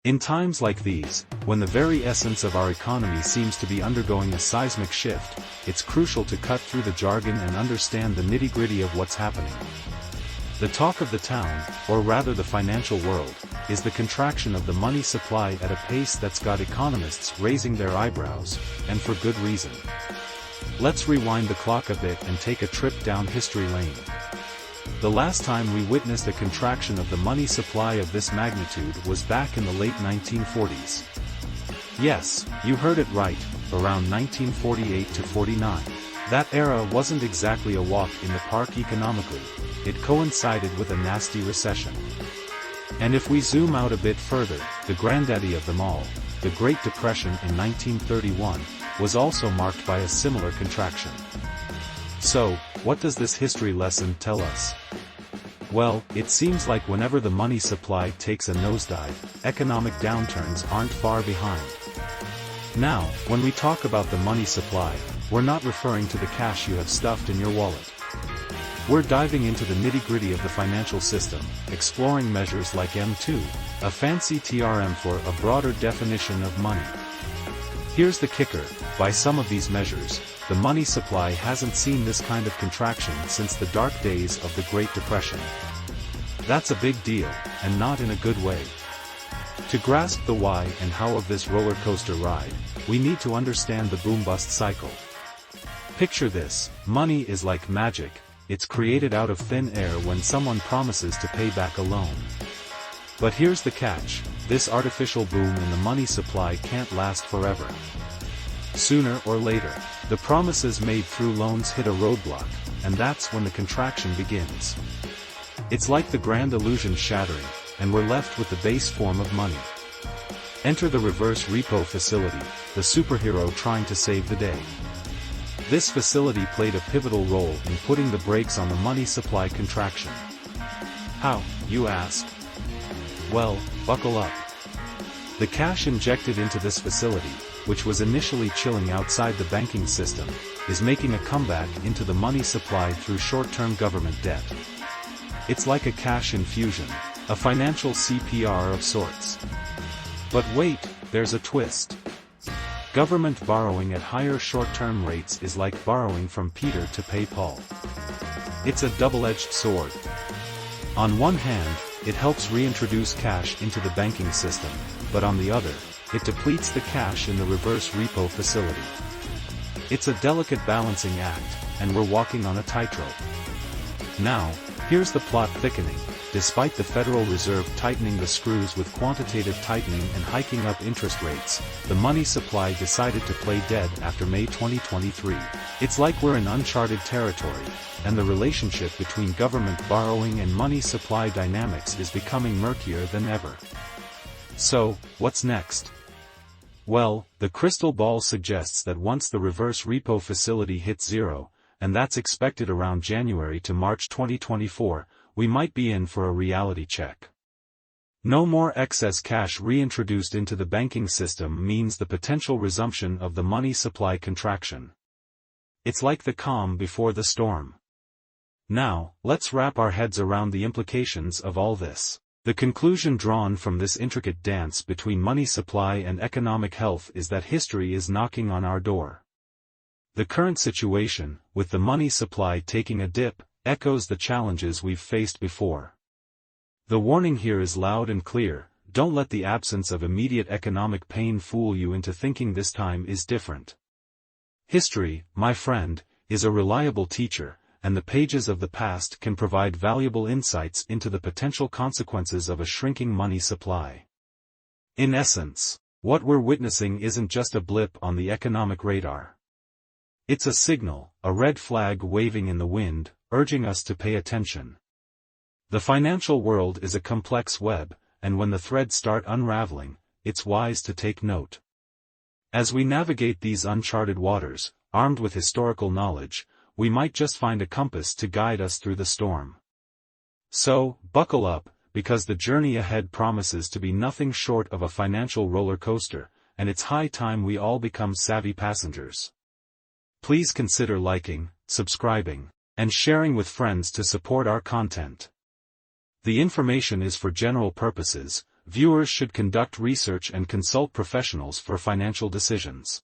In times like these, when the very essence of our economy seems to be undergoing a seismic shift, it's crucial to cut through the jargon and understand the nitty-gritty of what's happening. The talk of the town, or rather the financial world, is the contraction of the money supply at a pace that's got economists raising their eyebrows, and for good reason. Let's rewind the clock a bit and take a trip down history lane. The last time we witnessed a contraction of the money supply of this magnitude was back in the late 1940s. Yes, you heard it right, around 1948 to 49. That era wasn't exactly a walk in the park economically, it coincided with a nasty recession. And if we zoom out a bit further, the granddaddy of them all, the Great Depression in 1931, was also marked by a similar contraction. So, what does this history lesson tell us? Well, it seems like whenever the money supply takes a nosedive, economic downturns aren't far behind. Now, when we talk about the money supply, we're not referring to the cash you have stuffed in your wallet. We're diving into the nitty-gritty of the financial system, exploring measures like M2, a fancy TRM for a broader definition of money. Here's the kicker, by some of these measures, the money supply hasn't seen this kind of contraction since the dark days of the Great Depression. That's a big deal, and not in a good way. To grasp the why and how of this roller coaster ride, we need to understand the boom-bust cycle. Picture this, money is like magic, it's created out of thin air when someone promises to pay back a loan. But here's the catch, this artificial boom in the money supply can't last forever. Sooner or later, the promises made through loans hit a roadblock, and that's when the contraction begins. It's like the grand illusion shattering, and we're left with the base form of money. Enter the reverse repo facility, the superhero trying to save the day. This facility played a pivotal role in putting the brakes on the money supply contraction. How, you ask? Well, buckle up. The cash injected into this facility, which was initially chilling outside the banking system, is making a comeback into the money supply through short-term government debt. It's like a cash infusion, a financial CPR of sorts. But wait, there's a twist. Government borrowing at higher short-term rates is like borrowing from Peter to pay Paul. It's a double-edged sword. On one hand, it helps reintroduce cash into the banking system, but on the other, it depletes the cash in the reverse repo facility. It's a delicate balancing act, and we're walking on a tightrope. Now, here's the plot thickening. Despite the Federal Reserve tightening the screws with quantitative tightening and hiking up interest rates, the money supply decided to play dead after May 2023. It's like we're in uncharted territory, and the relationship between government borrowing and money supply dynamics is becoming murkier than ever. So, what's next? Well, the crystal ball suggests that once the reverse repo facility hits zero, and that's expected around January to March 2024, we might be in for a reality check. No more excess cash reintroduced into the banking system means the potential resumption of the money supply contraction. It's like the calm before the storm. Now, let's wrap our heads around the implications of all this. The conclusion drawn from this intricate dance between money supply and economic health is that history is knocking on our door. The current situation, with the money supply taking a dip, echoes the challenges we've faced before. The warning here is loud and clear, don't let the absence of immediate economic pain fool you into thinking this time is different. History, my friend, is a reliable teacher, and the pages of the past can provide valuable insights into the potential consequences of a shrinking money supply. In essence, what we're witnessing isn't just a blip on the economic radar. It's a signal, a red flag waving in the wind, urging us to pay attention. The financial world is a complex web, and when the threads start unraveling, it's wise to take note. As we navigate these uncharted waters, armed with historical knowledge, we might just find a compass to guide us through the storm. So, buckle up, because the journey ahead promises to be nothing short of a financial roller coaster, and it's high time we all become savvy passengers. Please consider liking, subscribing, and sharing with friends to support our content. The information is for general purposes, viewers should conduct research and consult professionals for financial decisions.